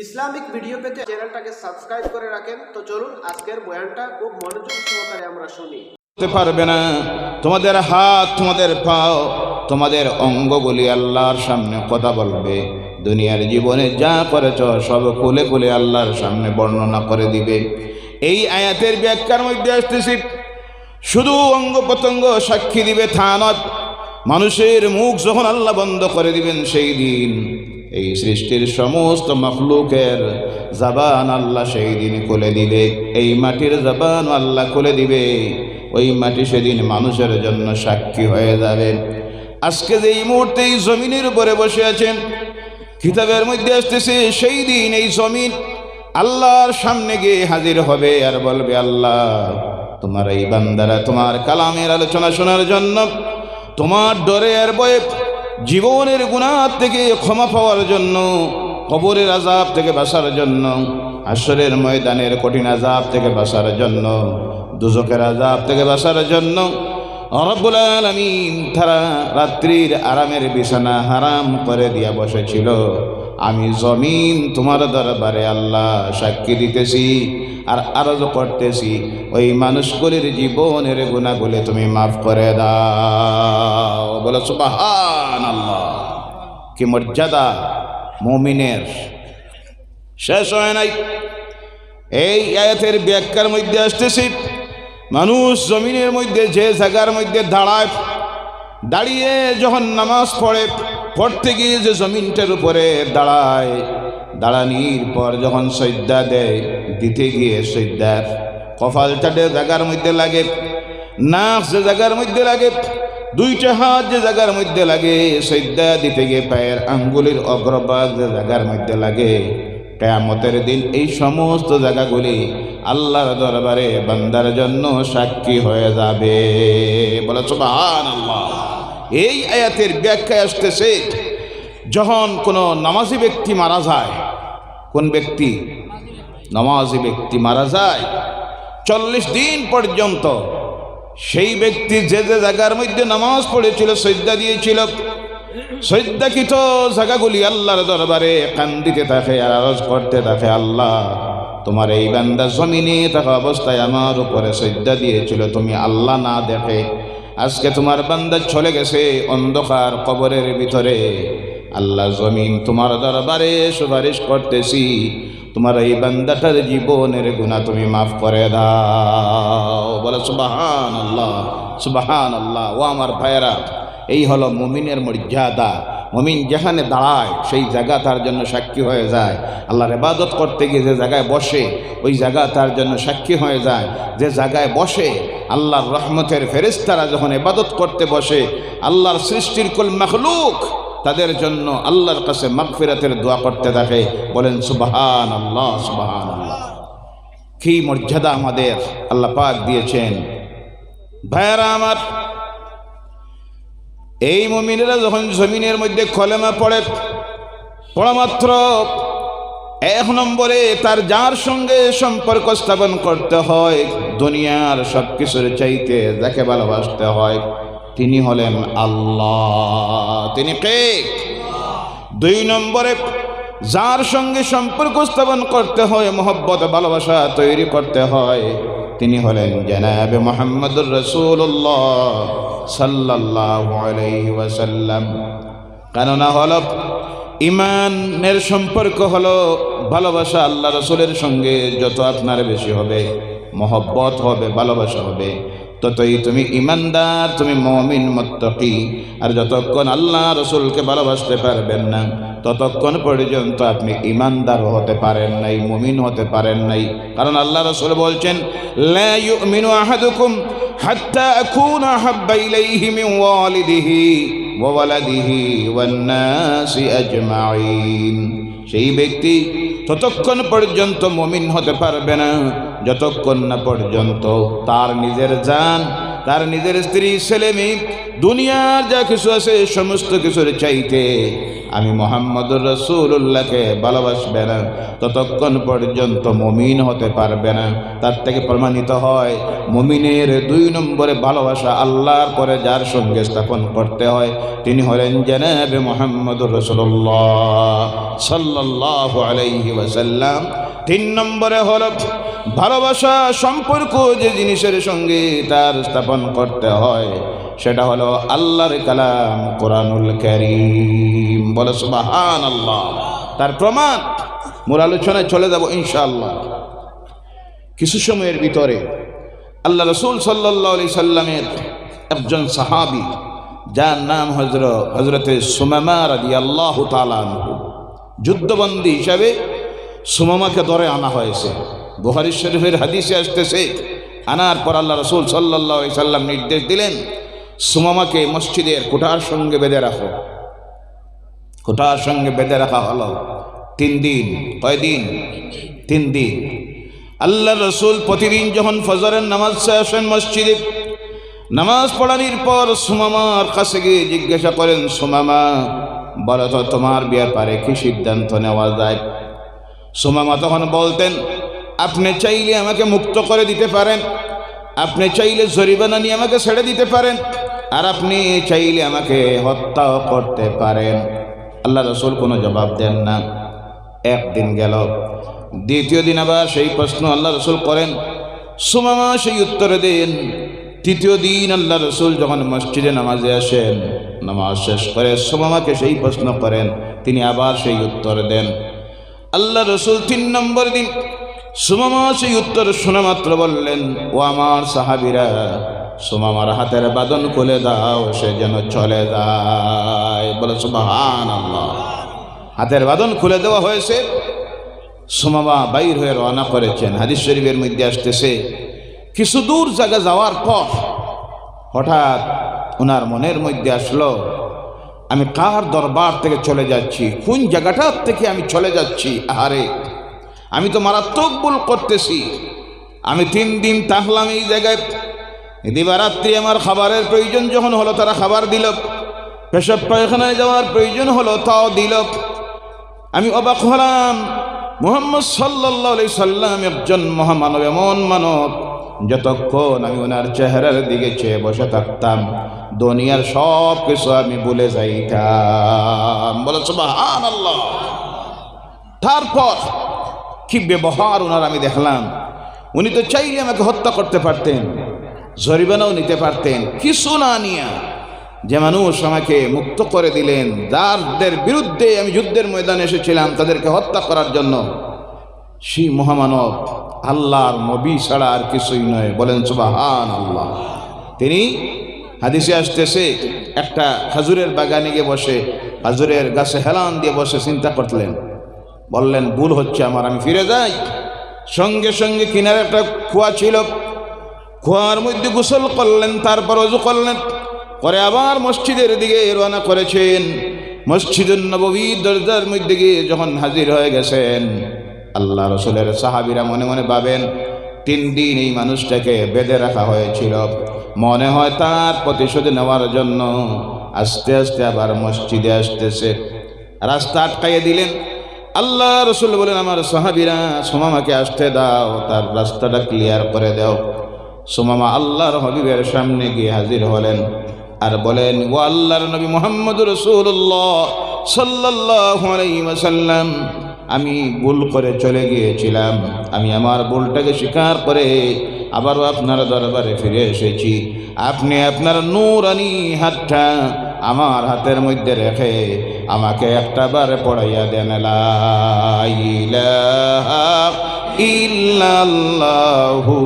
Islamic video পেতে চ্যানেলটাকে subscribe করে রাখেন। তো চলুন আজকের বয়ানটা খুব মনোযোগ সহকারে আমরা শুনি। পারবে না তোমাদের হাত, তোমাদের পাও, তোমাদের অঙ্গগুলি আল্লাহর সামনে কথা বলবে। দুনিয়ার জীবনে যা করেছ সব খুলে খুলে আল্লাহর সামনে বর্ণনা করে দিবে। এই আয়াতের ব্যাখ্যার মধ্যে আসতেছি, শুধু অঙ্গ প্রত্যঙ্গ সাক্ষী দিবে তা নয়, মানুষের মুখ যখন আল্লাহ বন্ধ করে দিবেন সেই দিন এই সৃষ্টির সমস্ত মখলুকের জবান আল্লাহ সেই দিন খুলে দিবে। এই মাটির জবান আল্লাহ খুলে দিবে। ওই মাটি সেদিন মানুষের জন্য সাক্ষী হয়ে যাবে। আজকে যে এই মুহূর্তে এই জমিনের উপরে বসে আছেন, কিতাবের মধ্যে আসতেছে সেই দিন এই জমিন আল্লাহর সামনে গিয়ে হাজির হবে আর বলবে, আল্লাহ তোমার এই বান্দারা তোমার কালামের আলোচনা শোনার জন্য, তোমার ডরে আর ভয়ে জীবনের গুনাহ থেকে ক্ষমা পাওয়ার জন্য, কবরের আযাব থেকে বাঁচার জন্য, হাশরের ময়দানের কঠিন আযাব থেকে বাঁচার জন্য, দুজকের আযাব থেকে বাঁচার জন্য রব্বুল আলামিন তারা রাত্রির আরামের বিছানা হারাম করে দিয়া বসেছিল। আমি জমিন তোমার দরবারে আল্লাহ সাক্ষী দিতেছি আর আরজ করতেছি, ওই মানুষগুলির জীবনের গুনাহগুলি তুমি মাফ করে দাও। বলো সুবহানাল্লাহ। কি মর্যাদা মুমিনের, শেষ হয় নাই। এই আয়াতের ব্যাখ্যার মধ্যে আসতেছি, মানুষ জমিনের মধ্যে যে জায়গার মধ্যে দাঁড়িয়ে যখন নামাজ পড়তে গিয়ে যে জমিনটার উপরে দাঁড়ায়, দাঁড়ানির পর যখন সজদা দেয়, দিতে গিয়ে সজদার কপালটা যে জায়গার মধ্যে লাগে, নাক যে জায়গার মধ্যে লাগে, দুইটা হাত যে জায়গার মধ্যে লাগে, সজদা দিতে গিয়ে পায়ের আঙ্গুলের অগ্রভাগ যে জায়গার মধ্যে লাগে, কিয়ামতের দিন এই সমস্ত জায়গাগুলি আল্লাহর দরবারে বান্দার জন্য সাক্ষী হয়ে যাবে। বলে সুবহানাল্লাহ। এই আয়াতের ব্যাখ্যা আসতেছে, যখন কোনো নামাজি ব্যক্তি মারা যায়, কোন ব্যক্তি? নামাজি ব্যক্তি মারা যায়, 40 দিন পর্যন্ত সেই ব্যক্তি যে যে জায়গার মধ্যে নামাজ পড়েছিল, সজদা দিয়েছিল, সজদাকৃত জায়গাগুলি আল্লাহর দরবারে কান্দিতে থাকে আর আরজ করতে থাকে, আল্লাহ তোমার এই বান্দা জমিনে থাকা অবস্থায় আমার উপরে সজদা দিয়েছিল, তুমি আল্লাহ না দেখে আজকে তোমার বান্দা চলে গেছে অন্ধকার কবরের ভিতরে, আল্লাহ জমিন তোমার দরবারে সুপারিশ করতেছি, তোমার এই বান্দাটার জীবনের গুনাহ তুমি মাফ করে দাও। বলে সুবহানাল্লাহ, সুবহানাল্লাহ। ও আমার ভাইয়েরা, এই হলো মুমিনের মর্যাদা। মুমিন যেখানে দাঁড়ায় সেই জায়গা তার জন্য সাক্ষী হয়ে যায়। আল্লাহর ইবাদত করতে গিয়ে যে জায়গায় বসে ওই জায়গা তার জন্য সাক্ষী হয়ে যায়। যে জায়গায় বসে আল্লাহর রহমতের ফেরেশতারা যখন ইবাদত করতে বসে, আল্লাহর সৃষ্টির কুল মাখলুক তাদের জন্য আল্লাহর কাছে মাগফিরাতের দোয়া করতে থাকে। বলেন সুবহানাল্লাহ, সুবহানাল্লাহ। কি মর্যাদা আমাদের আল্লাহ পাক দিয়েছেন। ভাইয়েরা আমার, এই মুমিনেরা যখন জমিনের মধ্যে কলেমা পড়া মাত্র 1 নম্বরে তার যার সঙ্গে সম্পর্ক স্থাপন করতে হয়, দুনিয়ার সব কিছুর চাইতে যাকে ভালোবাসতে হয়, তিনি হলেন আল্লাহ। তিনি কে? 2 নম্বরে যার সঙ্গে সম্পর্ক স্থাপন করতে হয়, মহব্বত ভালোবাসা তৈরি করতে হয়, তিনি হলেন জনাবে মুহাম্মদুর রাসূলুল্লাহ সাল্লাল্লাহু আলাইহি ওয়াসাল্লাম। কেননা হলো ইমানের সম্পর্ক হলো ভালোবাসা আল্লাহ রাসূলের সঙ্গে যত আপনার বেশি হবে, মহব্বত হবে, ভালোবাসা হবে, ততই তুমি ইমানদার, তুমি মুমিন মুত্তাকি। আর যতক্ষণ আল্লাহ রাসূলকে ভালোবাসতে পারবেন না, ততক্ষণ পর্যন্ত আপনি ইমানদার হতে পারেন নাই, মুমিন হতে পারেন নাই। কারণ আল্লাহ রাসূল বলছেন, লা ইউমিনু আহাদুকুম হাত্তা আকুনা আহাব্বা ইলাইহি মিন ওয়ালিদিহি ওয়া ওয়ালাদিহি ওয়ান নাসি আজমাইন। সেই ব্যক্তি ততক্ষণ পর্যন্ত মুমিন হতে পারবে না যতক্ষণ না পর্যন্ত তার নিজের জান তার নিজের স্ত্রী ছেলে মেয়ে দুনিয়ার যা কিছু আছে সমস্ত কিছুর চাইতে আমি মুহাম্মদুর রাসূলুল্লাহকে ভালোবাসবে না, ততক্ষণ পর্যন্ত মুমিন হতে পারবে না। তার থেকে প্রমাণিত হয় মুমিনের 2 নম্বরে ভালোবাসা আল্লাহর পরে যার সঙ্গে স্থাপন করতে হয় তিনি হলেন জনাবে মুহাম্মদুর রাসূলুল্লাহ সাল্লাল্লাহু আলাইহি ওয়াসাল্লাম। 3 নম্বরে হলো ভালোবাসা সম্পর্ক যে জিনিসের সঙ্গে তার স্থাপন করতে হয় সেটা হলো আল্লাহর কালাম কোরআনুল কারীম। বলে সুবহানাল্লাহ। তার প্রমাণ মূল আলোচনায় চলে যাব ইনশাআল্লাহ। কিছু সময়ের ভিতরে আল্লাহ রাসূল সাল্লাল্লাহু আলাইহি সাল্লামের একজন সাহাবী যার নাম হযরতে সুমামা রাদিয়াল্লাহু তাআলা আনহু, যুদ্ধবন্দী হিসাবে সুমামাকে ধরে আনা হয়েছে। বুখারী শরীফের হাদিসে আসতেছে, আনার পর আল্লাহ রাসূল সাল্লাল্লাহু আলাইহি সাল্লাম নির্দেশ দিলেন সুমামাকে মসজিদের কোঠার সঙ্গে বেঁধে রাখো। কোঠার সঙ্গে বেঁধে রাখা হলো 3 দিন। কয়দিন? 3 দিন। আল্লাহ রাসূল প্রতিদিন যখন ফজরের নামাজ আসেন মসজিদে, নামাজ পড়ানোর পর সুমামার কাছে গিয়ে জিজ্ঞাসা করেন, সুমামা বলো তো তোমার ব্যাপারে কি সিদ্ধান্ত নেওয়া যায়? সুমামা তখন বলতেন, আপনি চাইলে আমাকে মুক্ত করে দিতে পারেন, আপনি চাইলে জরিমানা নিয়ে আমাকে ছেড়ে দিতে পারেন, আর আপনি চাইলে আমাকে হত্যাও করতে পারেন। আল্লাহ রাসূল কোনো জবাব দেন না। একদিন গেল, দ্বিতীয় দিন আবার সেই প্রশ্ন আল্লাহ রাসূল করেন, সুমামা সেই উত্তর দেন। তৃতীয় দিন আল্লাহ রাসূল যখন মসজিদে নামাজে আসেন, নামাজ শেষ করে সুমামাকে সেই প্রশ্ন করেন, তিনি আবার সেই উত্তর দেন। আল্লাহ রাসূল 3 নম্বর দিন সুমামা সেই উত্তর শোনা মাত্র বললেন, ও আমার সাহাবীরা, সুমামার হাতের বাঁধন খুলে দাও, সে যেন চলে যায়। বলে সুবহানাল্লাহ। হাতের বাঁধন খুলে দেওয়া হয়েছে। সুমামা বাইর হয়ে রওনা করেছেন। হাদিস শরীফের মধ্যে আসতেছে, কিছু দূর জায়গা যাওয়ার পর হঠাৎ ওনার মনের মধ্যে আসলো, আমি কার দরবার থেকে চলে যাচ্ছি, কোন জায়গাটার থেকে আমি চলে যাচ্ছি? আহারে, আমি তো মারাত্মক ভুল করতেছি। আমি 3 দিন থাকলাম এই জায়গায়, দিবারাত্রি আমার খাবারের প্রয়োজন যখন হলো তারা খাবার দিল, পেশাব পায়খানায় যাওয়ার প্রয়োজন হলো তাও দিল। আমি অবাক হলাম, মুহাম্মদ সাল্লাল্লাহু আলাইহি সাল্লাম একজন মহামানব, এমন মানব যতক্ষণ আমি ওনার চেহারার দিকে চেয়ে বসে থাকতাম দুনিয়ার সব কিছু আমি ভুলে যাইতাম। বলে সুবহানাল্লাহ। তারপর কি ব্যবহার ওনার আমি দেখলাম। উনি তো চাইলে আমাকে হত্যা করতে পারতেন, জরিমানাও নিতে পারতেন, কিছু না নিয়ে যে মানুষ আমাকে মুক্ত করে দিলেন, যাদের বিরুদ্ধে আমি যুদ্ধের ময়দানে এসেছিলাম তাদেরকে হত্যা করার জন্য, সেই মহামানব আল্লাহর নবী ছাড়া আর কিছুই নয়। বলেন সুবহানাল্লাহ। তিনি হাদিসে আসতেছে, একটা খাজুরের বাগানে গিয়ে বসে, খাজুরের গাছে হেলান দিয়ে বসে চিন্তা করলেন, বললেন ভুল হচ্ছে আমার, আমি ফিরে যাই। সঙ্গে সঙ্গে কিনারে একটা কুয়া ছিল, কুয়ার মধ্যে গোসল করলেন, তারপর ওযু করলেন, করে আবার মসজিদের দিকে রওনা করেছেন। মসজিদুন নববীর দরজার মধ্যে গিয়ে যখন হাজির হয়ে গেছেন, আল্লাহ রাসূলের সাহাবীরা মনে মনে ভাবেন 3 দিন এই মানুষটাকে বেঁধে রাখা হয়েছিল, মনে হয় তার প্রতিশোধ নেওয়ার জন্য আস্তে আস্তে আবার মসজিদে আসতেছে। রাস্তা আটকাইয়ে দিলেন। আল্লাহ রাসূল বলেন, আমার সাহাবীরা সুমামাকে আসতে দাও, তার রাস্তাটা ক্লিয়ার করে দাও। সুমামা আল্লাহর হাবিবের সামনে গিয়ে হাজির হলেন আর বলেন, ও আল্লাহর নবী মুহাম্মদুর রাসূলুল্লাহ সাল্লাল্লাহু আলাইহি ওয়াসাল্লাম, আমি ভুল করে চলে গিয়েছিলাম, আমি আমার ভুলটাকে স্বীকার করে আবারও আপনার দরবারে ফিরে এসেছি। আপনি আপনার নূরানি হাতটা আমার হাতের মধ্যে রেখে আমাকে একটা বার পড়াইয়া দেন, লা ইলাহা ইল্লাল্লাহু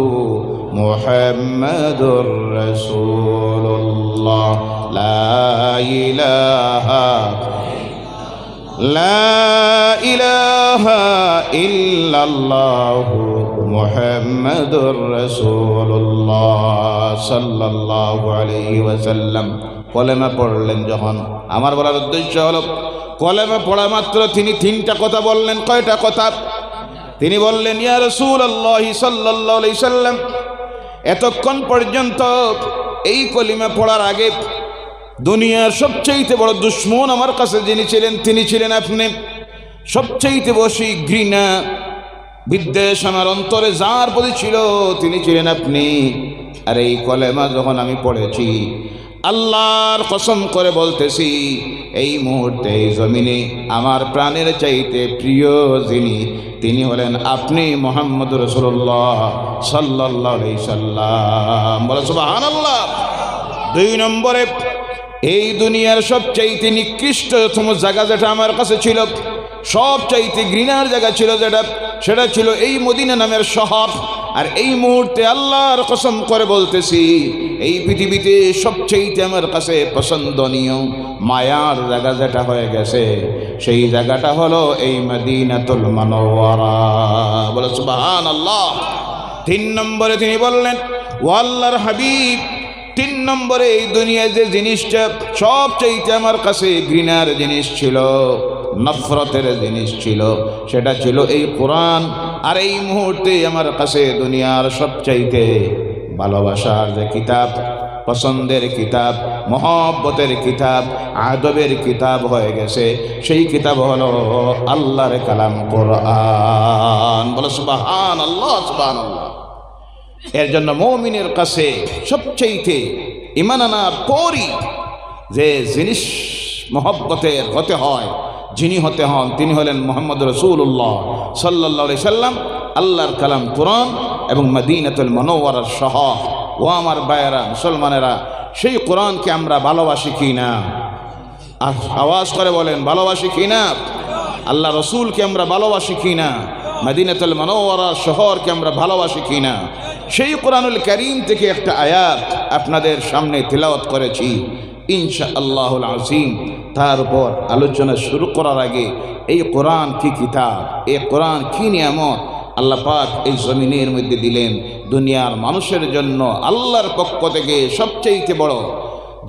মুহাম্মাদুর রাসূলুল্লাহ, লা ইলাহা ইল্লাল্লাহু মুহাম্মাদুর রাসূলুল্লাহ সাল্লাল্লাহু আলাইহি ওয়াসাল্লাম। কলেমা পড়লেন যখন, আমার বলার উদ্দেশ্য হলো কলেমা পড়া মাত্র তিনি 3টা কথা বললেন। কয়টা কথা? তিনি বললেন, ইয়া রাসূলুল্লাহ সাল্লাল্লাহু আলাইহি সাল্লাম, এতক্ষণ পর্যন্ত এই কলিমা পড়ার আগে দুনিয়ার সবচেয়ে বড় দুশ্মন আমার কাছে যিনি ছিলেন তিনি ছিলেন আপনি। সবচেয়ে বেশি ঘৃণা বিদ্বেষ আমার অন্তরে যার প্রতি ছিল তিনি ছিলেন আপনি। আর এই কলেমা যখন আমি পড়েছি, আল্লাহর কসম করে বলতেছি, এই মুহূর্তে এই জমিনে আমার প্রাণের চাইতে প্রিয় যিনি তিনি হলেন আপনি, মুহাম্মদ রাসূলুল্লাহ সাল্লাল্লাহু আলাইহি সাল্লাম। বলো সুবহানাল্লাহ। 2 নম্বরে, এই দুনিয়ার সবচাইতে নিকৃষ্টতম জায়গা যেটা আমার কাছে ছিল, সবচাইতে ঘৃণার জায়গা ছিল সেটা ছিল এই মদিনা নামের শহর। আর এই মুহূর্তে আল্লাহর কসম করে বলতেছি, এই পৃথিবীতে সবচাইতে আমার কাছে পছন্দনীয় মায়ার জায়গা যেটা হয়ে গেছে সেই জায়গাটা হলো এই মদিনাতুল মুনাওয়ারা। বলো সুবহানাল্লাহ। 3 নম্বরে তিনি বললেন, ও আল্লাহর হাবিব, 3 নম্বরে এই দুনিয়ায় যে জিনিসটা সবচাইতে আমার কাছে ঘৃণার জিনিস ছিল, নফরতের জিনিস ছিল, সেটা ছিল এই কোরআন। আর এই মুহূর্তে আমার কাছে দুনিয়ার সবচাইতে ভালোবাসার যে কিতাব, পছন্দের কিতাব, মহব্বতের কিতাব, আদবের কিতাব হয়ে গেছে সেই কিতাব হলো আল্লাহর কালাম কোরআন। বলো সুবহানাল্লাহ, সুবহানাল্লাহ। এর জন্য মুমিনের কাছে সবচাইতে ঈমান আনার পরই যে জিনিস মহব্বতের হতে হয়, যিনি হতে হন তিনি হলেন মুহাম্মদ রাসূলুল্লাহ সাল্লাল্লাহু আলাইহি সাল্লাম, আল্লাহর কালাম কোরআন এবং মদিনাতুল মুনাওয়ারার শহর। ও আমার ভাইয়েরা, মুসলমানেরা, সেই কোরআনকে আমরা ভালোবাসি কি না? আওয়াজ করে বলেন, ভালোবাসি কি না? আল্লাহ রসুলকে আমরা ভালোবাসি কি না? মদিনাতুল মুনাওয়ারার শহরকে আমরা ভালোবাসি কি না? সেই কোরআনুল কারীম থেকে একটা আয়াত আপনাদের সামনে তিলাওয়াত করেছি ইনশাআল্লাহুল আযীম। তার উপর আলোচনা শুরু করার আগে, এই কোরআন কি কিতাব, এই কোরআন কি নিয়ামত আল্লাহ পাক এই জমিনের মধ্যে দিলেন দুনিয়ার মানুষের জন্য। আল্লাহর পক্ষ থেকে সবচেয়ে বড়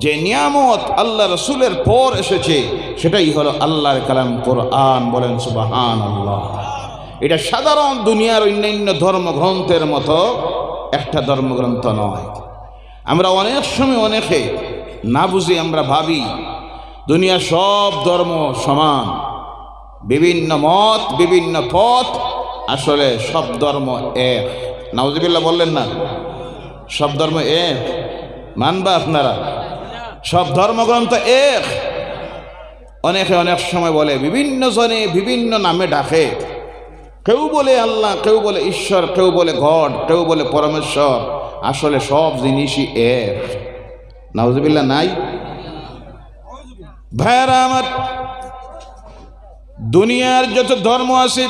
যে নিয়ামত আল্লাহ রসুলের পর এসেছে সেটাই হলো আল্লাহর কালাম কোরআন। বলেন সুবহানাল্লাহ। এটা সাধারণ দুনিয়ার অন্যান্য ধর্মগ্রন্থের মতো একটা ধর্মগ্রন্থ নয়। আমরা অনেক সময় অনেকে না বুঝে আমরা ভাবি দুনিয়া সব ধর্ম সমান, বিভিন্ন মত, বিভিন্ন পথ, আসলে সব ধর্ম এক। নাউজুবিল্লাহ বললেন না? সব ধর্ম এক মানবা আপনারা? সব ধর্মগ্রন্থ এক। অনেকে অনেক সময় বলে, বিভিন্ন জনে বিভিন্ন নামে ডাকে, কেউ বলে আল্লাহ, কেউ বলে ঈশ্বর, কেউ বলে গড, কেউ বলে পরমেশ্বর। আসলে সব জিনিসই এক। নাউজুবিল্লাহ নাই? ভাইরা আমার, দুনিয়ার যত ধর্ম আছে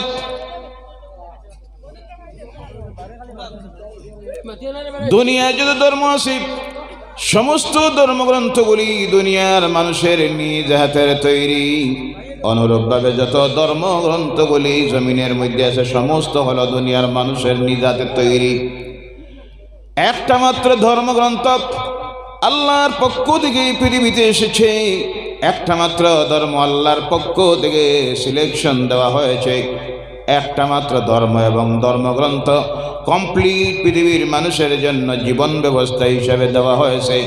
সমস্ত ধর্মগ্রন্থগুলি দুনিয়ার মানুষের নিজ হাতের তৈরি। অনুরূপভাবে যত ধর্মগ্রন্থগুলি জমিনের মধ্যে আছে সমস্ত হলো দুনিয়ার মানুষের নিজ হাতের তৈরি। একটা মাত্র ধর্মগ্রন্থ আল্লাহর পক্ষ থেকে পৃথিবীতে এসেছে, একটা মাত্র ধর্ম আল্লাহর পক্ষ থেকে সিলেকশন দেওয়া হয়েছে, একটা মাত্র ধর্ম এবং ধর্মগ্রন্থ কমপ্লিট পৃথিবীর মানুষের জন্য জীবন ব্যবস্থা হিসাবে দেওয়া হয়েছে।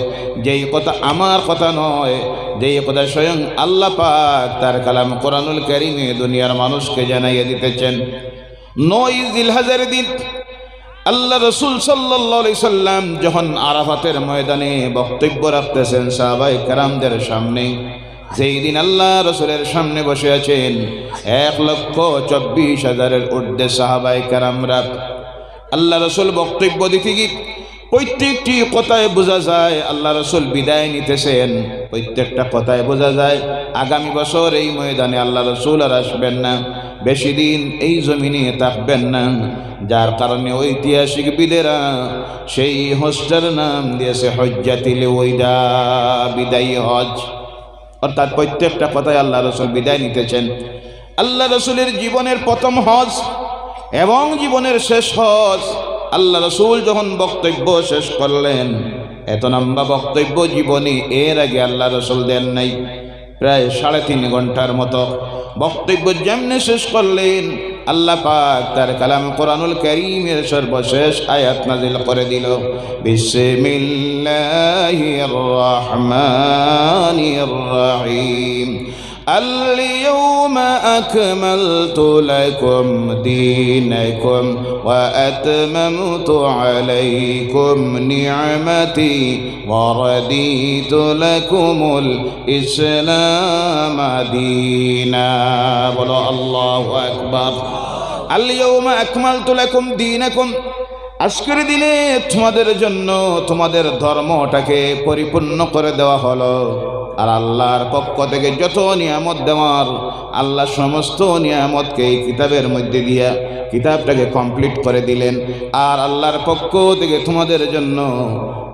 যেই কথা আমার কথা নয়, যেই কথা স্বয়ং আল্লাহ পাক তার কালাম কোরআনুল কারীমে দুনিয়ার মানুষকে জানাইয়ে দিতেছেন। 9 জিলহজের দিন আল্লাহ রসুল সাল্লাল্লাহু আলাইহি সাল্লাম যখন আরাফাতের ময়দানে বক্তব্য রাখতেছেন সাহাবায়ে কেরামদের সামনে, যেই দিন আল্লাহ রসুলের সামনে বসে আছেন 1,24,000-এর ঊর্ধ্বে সাহাবায়ে কেরামরা। আল্লাহ রসুল বক্তব্য দিতে গিয়ে প্রত্যেকটি কথায় বোঝা যায় আল্লাহ রসুল বিদায় নিতেছেন। প্রত্যেকটা কথায় বোঝা যায় আগামী বছর এই ময়দানে আল্লাহ রসুল আর আসবেন না, বেশি দিন এই জমিনে থাকবেন না। যার কারণে ঐতিহাসিকবিদেরা সেই হজটার নাম দিয়েছে হজ্জাতুল ওয়াদা, বিদায়ী হজ। অর্থাৎ প্রত্যেকটা কথায় আল্লাহ রসুল বিদায় নিতেছেন। আল্লাহ রসুলের জীবনের প্রথম হজ এবং জীবনের শেষ হজ। আল্লাহ রসুল যখন বক্তব্য শেষ করলেন, এত লম্বা বক্তব্য জীবনে এর আগে আল্লাহ রসুল দেন নাই। প্রায় 3.5 ঘন্টার মতো বক্তব্য যেমনি শেষ করলেন, আল্লাহ পাক তার কালাম কোরআনুল কারীমের সর্বশেষ আয়াত নাযিল করে দিল, বিসমিল্লাহির রহমানির রহিম। اليوم أكملت لكم دينكم وأتممت عليكم نعمتي ورضيت لكم الإسلام دينا بولو الله أكبر اليوم أكملت لكم دينكم আজকের দিনে তোমাদের জন্য তোমাদের ধর্মটাকে পরিপূর্ণ করে দেওয়া হলো। আর আল্লাহর পক্ষ থেকে যত নিয়ামত দেওয়ার, আল্লাহ সমস্ত নিয়ামতকে এই কিতাবের মধ্যে দিয়া কিতাবটাকে কমপ্লিট করে দিলেন। আর আল্লাহর পক্ষ থেকে তোমাদের জন্য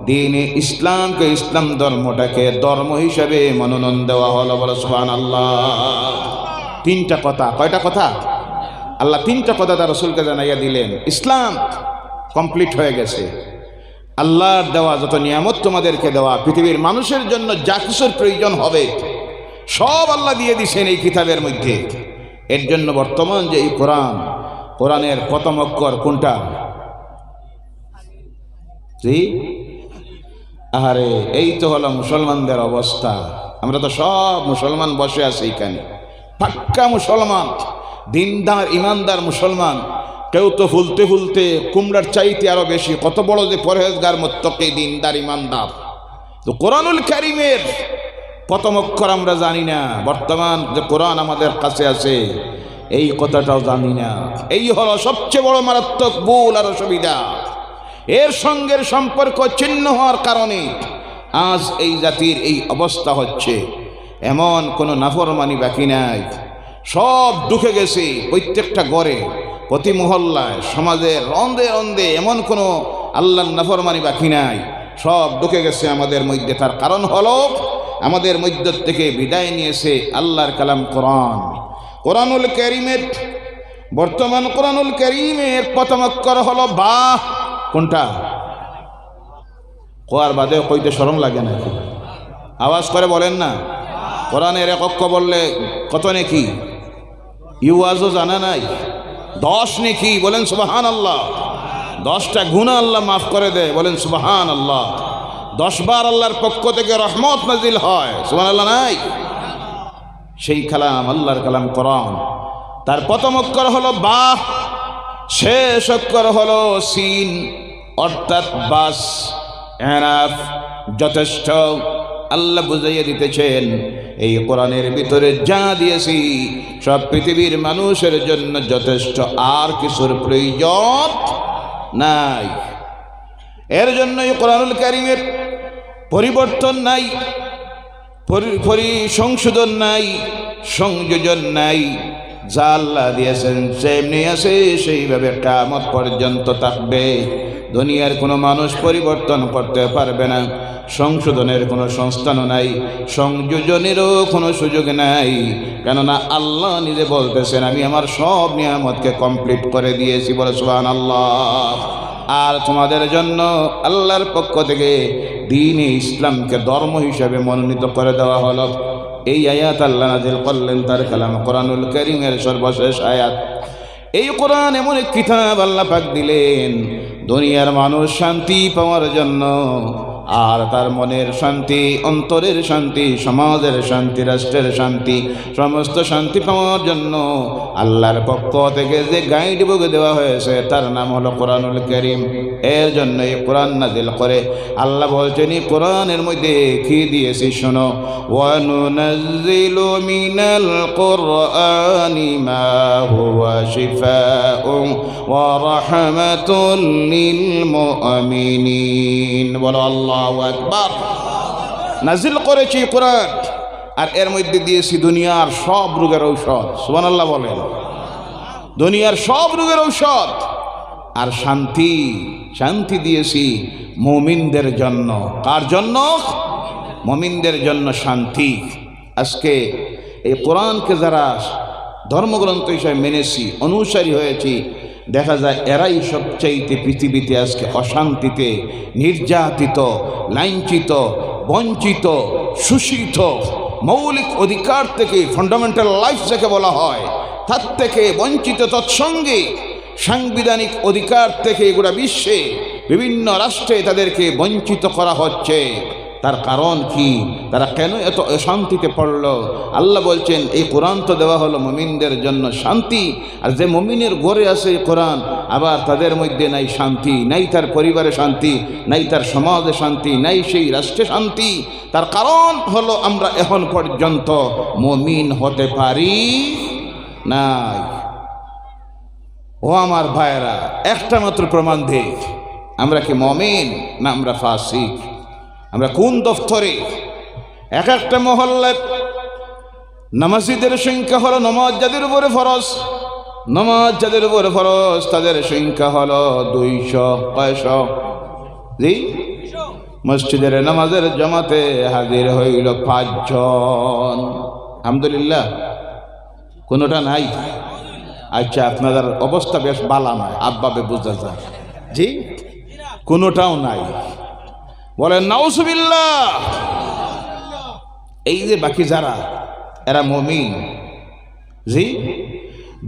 দ্বীনে ইসলামকে, ইসলাম ধর্মটাকে ধর্ম হিসাবে মনোনয়ন দেওয়া হলো। বলো সুবহানাল্লাহ। তিনটা কথা, কয়টা কথা? আল্লাহ তিনটা কথা তার রাসূলকে জানাইয়া দিলেন। ইসলাম কমপ্লিট হয়ে গেছে। আল্লাহর দেওয়া যত নিয়ামত তোমাদেরকে দেওয়া, পৃথিবীর মানুষের জন্য যা কিছুর প্রয়োজন হবে সব আল্লাহ দিয়ে দিছেন এই কিতাবের মধ্যে। এর জন্য বর্তমান যে এই কোরআনের প্রথম অক্ষর কোনটা? জি, আরে এই তো হলো মুসলমানদের অবস্থা। আমরা তো সব মুসলমান বসে আছি এখানে, পাক্কা মুসলমান, দিনদার ইমানদার মুসলমান। কেউ তো ফুলতে ফুলতে কুমড়ার চাইতে আরো বেশি, কত বড় যে পরহেজগার মুত্তাকি দিনদার ইমানদার। তো কোরআনুল কারীমের প্রথম অক্ষর আমরা জানি না। বর্তমান যে কোরআন আমাদের কাছে আছে এই কথাটাও জানি না। এই হলো সবচেয়ে বড় মারাত্মক ভুল আর অসুবিধা। এর সঙ্গে সম্পর্ক ছিন্ন হওয়ার কারণে আজ এই জাতির এই অবস্থা হচ্ছে। এমন কোনো নাফরমানি বাকি নাই, সব ঢুকে গেছে প্রত্যেকটা ঘরে, প্রতি মহল্লায়, সমাজের রন্দে রন্দে এমন কোনো আল্লাহর নাফরমানি বাকি নাই, সব ঢুকে গেছে আমাদের মধ্যে। তার কারণ হলো আমাদের মধ্য থেকে বিদায় নিয়েছে আল্লাহর কালাম কোরআন। কোরআনুল কারীমের বর্তমান কোরআনুল কারীমের প্রথম অক্ষর হলো বা। কোনটা? কোয়ার বাদে কইতে শরম লাগে না? আওয়াজ করে বলেন না। কোরআনের এক অক্ষর বললে কত নেকি? ইউয়াজও জানা নাই? 10 নেকি, বলেন সুবহানাল্লাহ। 10টা গুনাহ আল্লাহ মাফ করে দেয়, বলেন সুবহানাল্লাহ। 10 বার আল্লাহর পক্ষ থেকে রহমত নাজিল হয়, সুবহানাল্লাহ নাই? সেই কালাম আল্লাহর কালাম কোরআন। তার প্রথম অক্ষর হলো বা, শেষ অক্ষর হলো সিন, অর্থাৎ বাস, এনাফ, যথেষ্ট। আল্লাহ বুঝাইয়া দিতেছেন এই কোরআনের ভিতরে যা দিয়েছি সব পৃথিবীর মানুষের জন্য যথেষ্ট, আর কিছুর প্রয়োজন নাই। এর জন্য এই কোরআনুল কারীমের পরিবর্তন নাই, সংশোধন নাই, সংযোজন নাই। যা আল্লাহ দিয়েছেন সেমনি আছে, সেইভাবে কিয়ামত পর্যন্ত থাকবে। দুনিয়ার কোনো মানুষ পরিবর্তন করতে পারবে না, সংশোধনের কোনো সংস্থানও নাই, সংযোজনেরও কোনো সুযোগ নাই। কেননা আল্লাহ নিজে বলতেছেন আমি আমার সব নিয়ামতকে কমপ্লিট করে দিয়েছি, বলে সুবহানাল্লাহ। আর তোমাদের জন্য আল্লাহর পক্ষ থেকে দ্বীনে ইসলামকে ধর্ম হিসাবে মনোনীত করে দেওয়া হলো। এই আয়াত আল্লাহ নাযিল করলেন তার কালাম কোরআনুল কারীমের সর্বশেষ আয়াত। এই কোরআন এমন এক কিতাব আল্লাহ পাক দিলেন দুনিয়ার মানুষ শান্তি পাওয়ার জন্য, আর তার মনের শান্তি, অন্তরের শান্তি, সমাজের শান্তি, রাষ্ট্রের শান্তি, সমস্ত শান্তি পাওয়ার জন্য আল্লাহর পক্ষ থেকে যে গাইড বুক দেওয়া হয়েছে তার নাম হলো কোরআনুল কারীম। এর জন্য এই কোরআন নাযিল করে আল্লাহ বলছেন এই কোরআনের মধ্যে কি দিয়েছি শোনো, ওয়ানুনাজ্জিলু মিনাল কুরআনি মা হুয়া শিফাউন ওয়া রাহমাতুল লিল মুমিনিন। বলো আল্লাহু আকবার। নাজিল করেছি কোরআন, আর এর মধ্যে দিয়েছি দুনিয়ার সব রোগের ঔষধ। সুবহানাল্লাহ বলেন। দুনিয়ার সব রোগের ঔষধ আর শান্তি দিয়েছি মুমিনদের জন্য। কার জন্য? মুমিনদের জন্য শান্তি। আজকে এই কোরআনকে যারা ধর্মগ্রন্থ হিসেবে মেনেছি, অনুসারী হয়েছি, দেখা যায় এরাই সবচাইতে পৃথিবীতে আজকে অশান্তিতে নির্যাতিত, লাঞ্ছিত, বঞ্চিত, শোষিত, মৌলিক অধিকার থেকে, ফান্ডামেন্টাল লাইফ যাকে বলা হয়, তার থেকে বঞ্চিত, তৎসঙ্গে সাংবিধানিক অধিকার থেকে গোটা বিশ্বে বিভিন্ন রাষ্ট্রে তাদেরকে বঞ্চিত করা হচ্ছে। তার কারণ কি? তারা কেন এত অশান্তিতে পড়ল? আল্লাহ বলছেন এই কোরআন তো দেওয়া হলো মুমিনদের জন্য শান্তি, আর যে মুমিনের ঘরে আছে এই কোরআন, আবার তাদের মধ্যে নাই শান্তি, নাই তার পরিবারে শান্তি, নাই তার সমাজে শান্তি, নাই সেই রাষ্ট্রে শান্তি। তার কারণ হলো আমরা এখন পর্যন্ত মুমিন হতে পারি নাই। ও আমার ভাইয়েরা, একটা মাত্র প্রমাণ দেখ, আমরা কি মুমিন না আমরা ফাসিক? আমরা কোন দফতরে? এক একটা মহল্লায় নামাজিদের সংখ্যা হলো, নামাজ যাদের উপরে ফরজ, নামাজ যাদের উপরে ফরজ তাদের সংখ্যা হলো 200। কয়শো? জি, মসজিদের নামাজের জামাতে হাজির হইল 5 জন। আলহামদুলিল্লাহ, কোনোটা নাই? আচ্ছা, আপনাদের অবস্থা বেশ বালা নয়, আব্বাবে বোঝা যায়। জি, কোনোটাও নাই। বলেন নাউজুবিল্লাহ। এই যে বাকি যারা, এরা মুমিন। জি,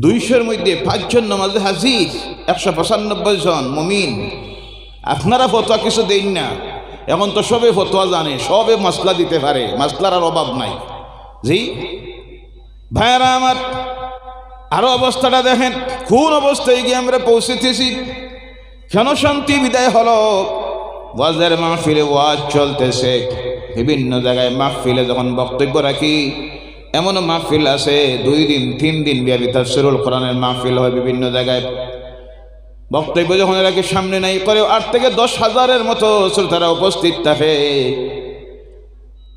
200-র মধ্যে 5 জন নামাজে হাজির, 195 জন মুমিন। আপনারা ফতোয়া কিছু দেন না, এখন তো সবে ফতোয়া জানে, সবে মাসলা দিতে পারে, মাসলার আর অভাব নাই। জি ভাইরা আমার, আরো অবস্থাটা দেখেন, কোন অবস্থায় গিয়ে আমরা পৌঁছেছি। কেন শান্তি বিদায় হলো? ওয়াজের মাহফিলে ওয়াজ চলতেছে, বিভিন্ন জায়গায় মাহফিলে যখন বক্তব্য রাখি, এমন মাহফিল আছে 2 দিন 3 দিন ব্যাপী তাফসীরুল কোরআনের মাহফিল হয় বিভিন্ন জায়গায়। বক্তব্য যখন রাখি সামনে নাই করে 8 থেকে 10,000-এর মতো শ্রোতারা উপস্থিত থাকে।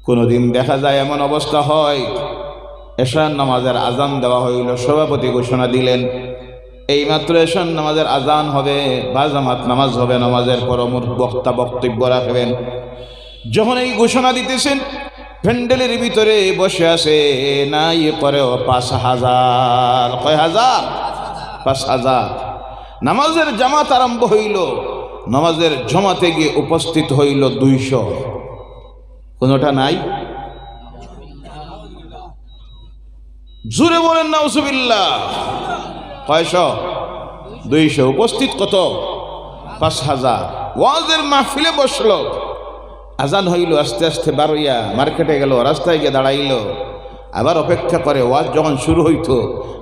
কোনোদিন দেখা যায় এমন অবস্থা হয়, এশার নামাজের আজান দেওয়া হইল, সভাপতি ঘোষণা দিলেন এইমাত্র এশার নামাজের আজান হবে বা জামাত নামাজ হবে, নামাজের পর বক্তা বক্তব্য রাখবেন। যখন এই ঘোষণা দিতেছেন, প্যান্ডেলের ভিতরে বসে আছে না ইয়ে করেও 5,000। কয় হাজার? 5,000। নামাজের জামাত আরম্ভ হইল, নামাজের জমাতে গিয়ে উপস্থিত হইল 200। কোনোটা নাই? জোরে বলেন নাউজুবিল্লাহ। কয়শো? 200। উপস্থিত কত? 5,000। ওয়াজের মাহফিলে বসলো, আজান হইল, আস্তে আস্তে বারোইয়া মার্কেটে গেল, রাস্তায় গিয়ে দাঁড়াইল, আবার অপেক্ষা করে ওয়াজ যখন শুরু হইতো,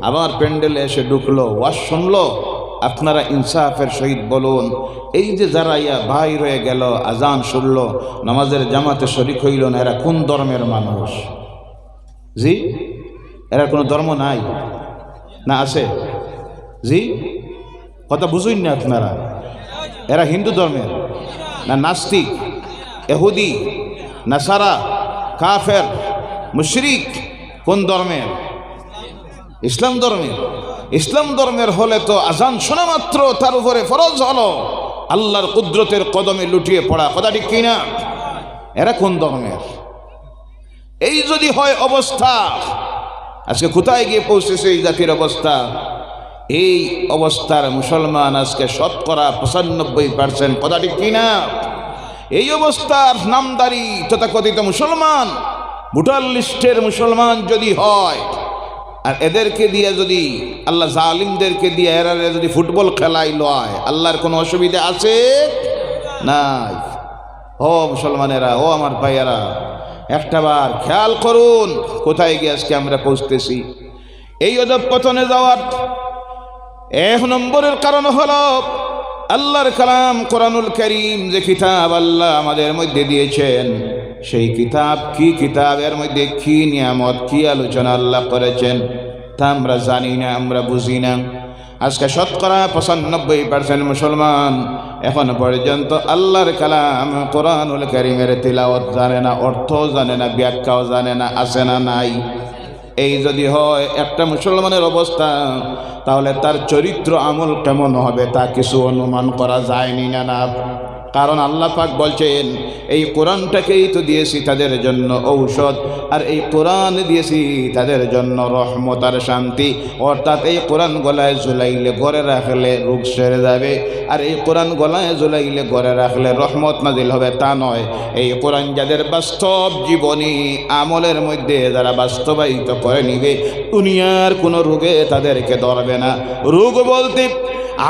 আবার প্যান্ডেলে এসে ঢুকলো, ওয়াজ শুনলো। আপনারা ইনসাফের সহিত বলুন, এই যে যারা ইয়া ভাই রয়ে গেল, আজান শুনলো, নামাজের জামাতে শরীক হইল না, এরা কোন ধর্মের মানুষ? জি, এরা কোনো ধর্ম নাই না আছে? জি, কথা বুঝুন না আপনারা। এরা হিন্দু ধর্মের না নাস্তিক, ইহুদি, নাসারা, কাফের, মুশরিক? কোন ধর্মের? ইসলাম ধর্মের। ইসলাম ধর্মের হলে তো আজান শোনা মাত্র তার উপরে ফরজ হলো আল্লাহর কুদরতের কদমে লুটিয়ে পড়া। কথা ঠিক কিনা? এরা কোন ধর্মের? এই যদি হয় অবস্থা, আজকে কোথায় গিয়ে পৌঁছেছে এই জাতির অবস্থা? এই অবস্থার মুসলমান আজকে শতকরা 95%। কথা ঠিক কিনা? এই অবস্থার নামদারি তথাকথিত মুসলমান, ভোটার লিস্টের মুসলমান যদি হয়, আর এদেরকে দিয়ে যদি আল্লাহ জালিমদেরকে দিয়ে এরা যদি ফুটবল খেলাই লয়, আল্লাহর কোনো অসুবিধা আছে? নাই। ও মুসলমানেরা, ও আমার ভাইয়েরা, একটাবার খেয়াল করুন কোথায় গিয়ে আজকে আমরা পৌঁছতেছি। এই অধঃপতনে যাওয়ার 1 নম্বরের কারণ হলো আল্লাহর কালাম কোরআনুল কারীম, যে কিতাব আল্লাহ আমাদের মধ্যে দিয়েছেন, সেই কিতাব কি কিতাব, এর মধ্যে কি নিয়ামত, কি আলোচনা আল্লাহ করেছেন তা আমরা জানি না, আমরা বুঝি না। আজকে শতকরা 95% মুসলমান এখনো পর্যন্ত আল্লাহর কালাম কোরআনুল কারীমের তিলাওয়াত জানে না, অর্থ জানে না, ব্যাখ্যাও জানে না। আছে না নাই? এই যদি হয় একটা মুসলমানের অবস্থা, তাহলে তার চরিত্র আমল কেমন হবে তা কিছু অনুমান করা যায়নি না? না কারণ আল্লাহ পাক বলছেন এই কোরআনটাকেই তো দিয়েছি তাদের জন্য ঔষধ, আর এই কোরআন দিয়েছি তাদের জন্য রহমত আর শান্তি। অর্থাৎ এই কোরআন গলায় ঝুলাইলে ঘরে রাখলে রোগ সেরে যাবে, আর এই কোরআন গলায় ঝুলাইলে ঘরে রাখলে রহমত নাজিল হবে তা নয়। এই কোরআন যাদের বাস্তব জীবনী আমলের মধ্যে যারা বাস্তবায়িত করে নিবে, দুনিয়ার কোনো রোগে তাদেরকে ধরবে না। রোগ বলতে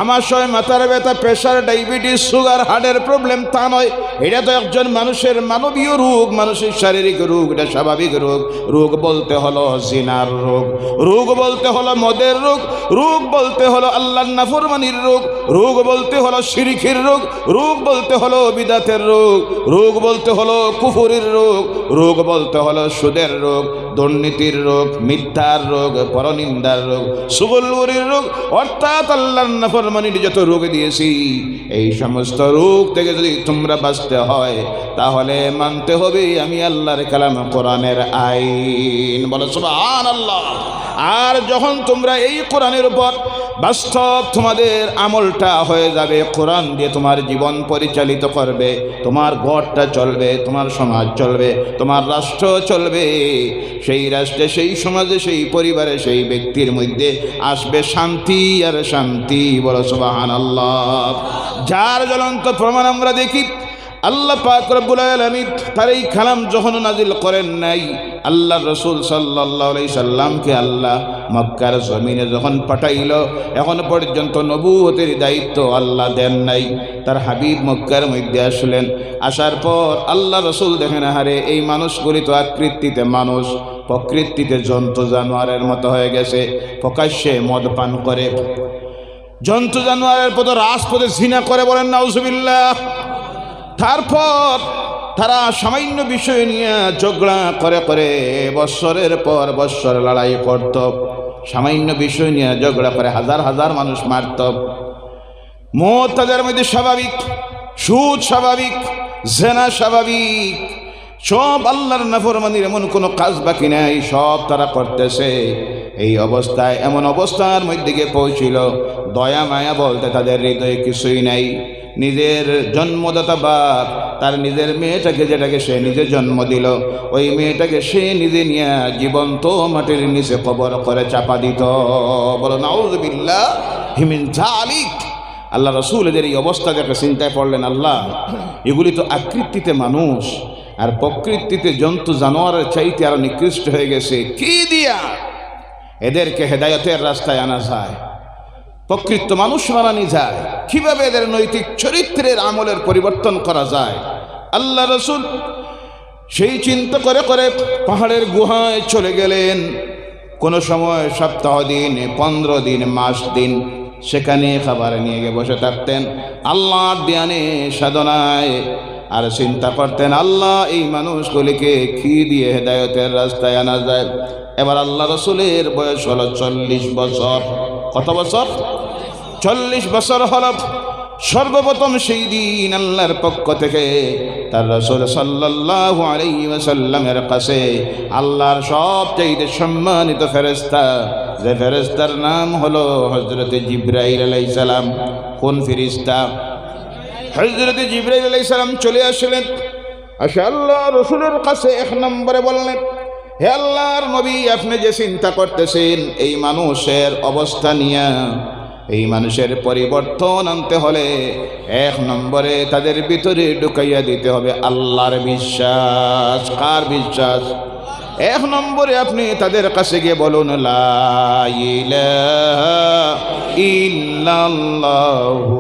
আমাশয়, মাথার ব্যথা, প্রেশার, ডায়াবেটিস, সুগার, হার্টের প্রবলেম তা নয়। এটা তো একজন মানুষের মানবীয় রোগ, মানুষের শারীরিক রোগ, এটা স্বাভাবিক রোগ। রোগ বলতে হলো জিনার রোগ, রোগ বলতে হলো মদের রোগ, রোগ বলতে হলো আল্লাহর নাফরমানির রোগ, রোগ বলতে হলো শিরকের রোগ, রোগ বলতে হলো বিদাতের রোগ, রোগ বলতে হলো কুফরের রোগ, রোগ বলতে হলো সুদের রোগ, দুর্নীতির রোগ, মিথ্যার রোগ, পরনিন্দার রোগ, সুগলুরির রোগ। অর্থাৎ আল্লাহর নাফরমানির যত রোগ দিয়েছি, এই সমস্ত রোগ থেকে যদি তোমরা বাঁচতে হয় তাহলে মানতে হবে আমি আল্লাহর কালাম কোরআনের আইন। বলো সুবহানাল্লাহ। আর যখন তোমরা এই কোরআনের উপর বাস্তব তোমাদের আমলটা হয়ে যাবে, কোরআন দিয়ে তোমার জীবন পরিচালিত করবে, তোমার ঘরটা চলবে, তোমার সমাজ চলবে, তোমার রাষ্ট্র চলবে, সেই রাষ্ট্রে, সেই সমাজে, সেই পরিবারে, সেই ব্যক্তির মধ্যে আসবে শান্তি আর শান্তি। বলো সুবহানাল্লাহ। যার জ্বলন্ত প্রমাণ আমরা দেখি, আল্লাহ পাক রব্বুল আলামিন তার এই কালাম যখন নাজিল করেন নাই, আল্লাহ রসুল সাল্লাল্লাহু আলাইহি সাল্লামকে আল্লাহ মক্কার জমিনে যখন পাঠাইল, এখন পর্যন্ত নবুয়তের দায়িত্ব আল্লাহ দেন নাই। তার হাবিব মক্কার মধ্যে আসলেন, আসার পর আল্লাহ রসুল দেখেন, হারে এই মানুষগুলি তো আকৃতিতে মানুষ, প্রকৃতিতে জন্তু জানোয়ারের মতো হয়ে গেছে, প্রকাশ্যে মদ পান করে, জন্তু জানোয়ারের মতো রাজপথে জিনা করে, বলেন নাউজুবিল্লাহ। তারপর তারা সামান্য বিষয় নিয়ে ঝগড়া করে করে বৎসরের পর বৎসর লড়াই করত, সামান্য বিষয় নিয়ে ঝগড়া করে হাজার হাজার মানুষ মারত। মদ তাদের মধ্যে স্বাভাবিক, সুদ স্বাভাবিক, জেনা স্বাভাবিক, সব আল্লাহর নাফরমানির এমন কোনো কাজ বাকি নাই, সব তারা করতেছে। এই অবস্থায়, এমন অবস্থার মধ্যে গিয়ে পৌঁছিল, দয়া মায়া বলতে তাদের হৃদয়ে কিছুই নাই। নিজের জন্মদাতা বাপ তার নিজের মেয়েটাকে, যেটাকে সে নিজে জন্ম দিল, ওই মেয়েটাকে সে নিজে নিয়ে জীবন্ত মাটির নিচে কবর করে চাপা দিত। বলো নাউযুবিল্লাহ মিন যালিক। আল্লাহ রসুল এদের এই অবস্থা দেখে চিন্তায় পড়লেন, আল্লাহ এগুলি তো আকৃতিতে মানুষ আর প্রকৃতিতে জন্তু জানোয়ারের চাইতে আরো নিকৃষ্ট হয়ে গেছে, কি দিয়া এদেরকে হেদায়েতের রাস্তায় আনা যায়, প্রকৃত মানুষ বানানো যায়, কিভাবে এদের নৈতিক চরিত্রের আমলের পরিবর্তন করা যায়। আল্লাহ রসুল সেই চিন্তা করে করে পাহাড়ের গুহায় চলে গেলেন। কোনো সময় সপ্তাহ দিন, 15 দিন, মাস দিন সেখানে খাবার নিয়ে গিয়ে বসে থাকতেন আল্লাহর ধ্যানে, সাধনায়, আর চিন্তা করতেন আল্লাহ এই মানুষগুলিকে কি দিয়ে হেদায়েতের রাস্তায় আনা যায়। এবার আল্লাহ রসুলের বয়স হলো 40 বছর। কত বছর? 40 বছর হল। সর্বপ্রথম সেই দিন আল্লাহর পক্ষ থেকে তার রাসূল সাল্লাল্লাহু আলাইহি ওয়াসাল্লামের কাছে আল্লাহর সবচেয়ে সম্মানিত ফেরেশতা, যে ফেরেশতার নাম হলো হযরত জিবরাইল আলাইহিস সালাম। কোন ফেরেশতা? হযরত জিবরাইল আলাইহিস সালাম চলে আসলেন। আসে আল্লাহ রসুলের কাছে 1 নম্বরে বললেন, হে আল্লাহর নবী, আপনি যে চিন্তা করতেছেন এই মানুষের অবস্থা নিয়ে, এই মানুষের পরিবর্তন আনতে হলে 1 নম্বরে তাদের ভিতরে ঢুকাইয়া দিতে হবে আল্লাহর বিশ্বাস। কার বিশ্বাস? 1 নম্বরে আপনি তাদের কাছে গিয়ে বলুন লা ইলাহা ইল্লাল্লাহু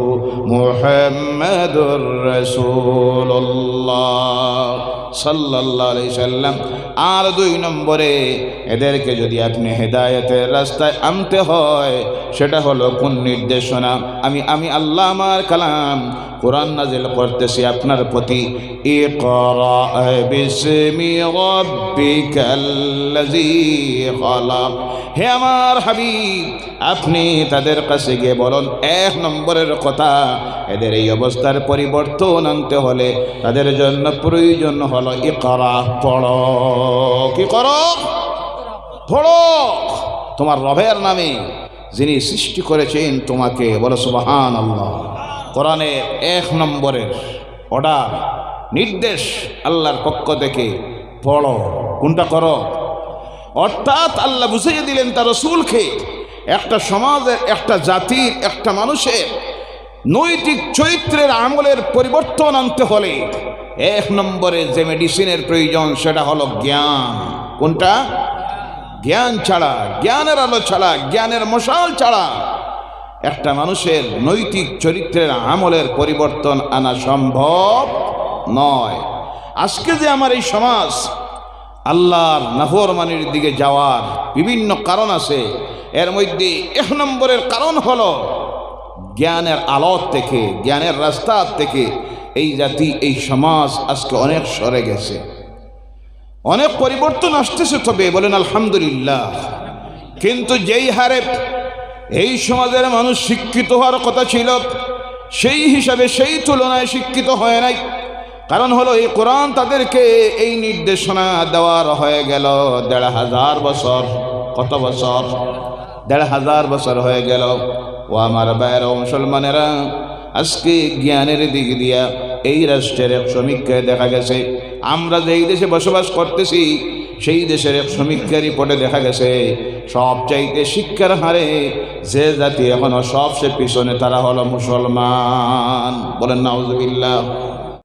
মুহাম্মাদুর রাসূলুল্লাহ সাল্লাল্লাহু আলাইহি সাল্লাম। আর 2 নম্বরে এদেরকে যদি আপনি হেদায়েতের রাস্তায় আনতে হয়, সেটা হলো কোন নির্দেশনা? আমি আল্লাহ আমার কালাম কোরআন নাজিল করতেছি আপনার প্রতি, ইকরা বিসমি রাব্বিকাল্লাযী খালাক। হে আমার হাবিব, আপনি তাদের কাছে গিয়ে বলুন 1 নম্বরের কথা, এদের এই অবস্থার পরিবর্তন আনতে হলে তাদের জন্য প্রয়োজন হলো ইকরা, পড়ো। কি করো? পড়ো তোমার রবের নামে, যিনি সৃষ্টি করেছেন তোমাকে। বলো সুবহানাল্লাহ। কোরআনের 1 নম্বরের অর্ডার, নির্দেশ আল্লাহর পক্ষ থেকে, পড়ো, কোনটা করো। অর্থাৎ আল্লাহ বুঝিয়ে দিলেন তার রাসূলকে একটা সমাজের, একটা জাতির, একটা মানুষের নৈতিক চরিত্রের আমলের পরিবর্তন আনতে হলে 1 নম্বরে যে মেডিসিনের প্রয়োজন সেটা হলো জ্ঞান। কোনটা? জ্ঞান ছাড়া, জ্ঞানের আলো ছাড়া, জ্ঞানের মশাল ছাড়া একটা মানুষের নৈতিক চরিত্রের আমলের পরিবর্তন আনা সম্ভব নয়। আজকে যে আমার এই সমাজ আল্লাহর নাফরমানির দিকে যাওয়ার বিভিন্ন কারণ আছে, এর মধ্যে 1 নম্বরের কারণ হলো জ্ঞানের আলো থেকে, জ্ঞানের রাস্তা থেকে এই জাতি, এই সমাজ আজকে অনেক সরে গেছে। অনেক পরিবর্তন আসতেছে, তবে বলেন আলহামদুলিল্লাহ। কিন্তু যেই হারে এই সমাজের মানুষ শিক্ষিত হওয়ার কথা ছিল, সেই হিসাবে, সেই তুলনায় শিক্ষিত হয় নাই। কারণ হলো এই কোরআন তাদেরকে এই নির্দেশনা দেওয়ার হয়ে গেল 1500 বছর। কত বছর? 1500 বছর হয়ে গেল। ও আমার ভাইয়েরা ও মুসলমানেরা, আজকে জ্ঞানের দিক দিয়া এই রাষ্ট্রের এক সমীক্ষায় দেখা গেছে, আমরা যেই দেশে বসবাস করতেছি সেই দেশের এক সমীক্ষা রিপোর্টে দেখা গেছে সবচাইতে শিক্ষার হারে যে জাতি এখনো সবচেয়ে পিছনে তারা হলো মুসলমান। বলেন নাউজুবিল্লাহ।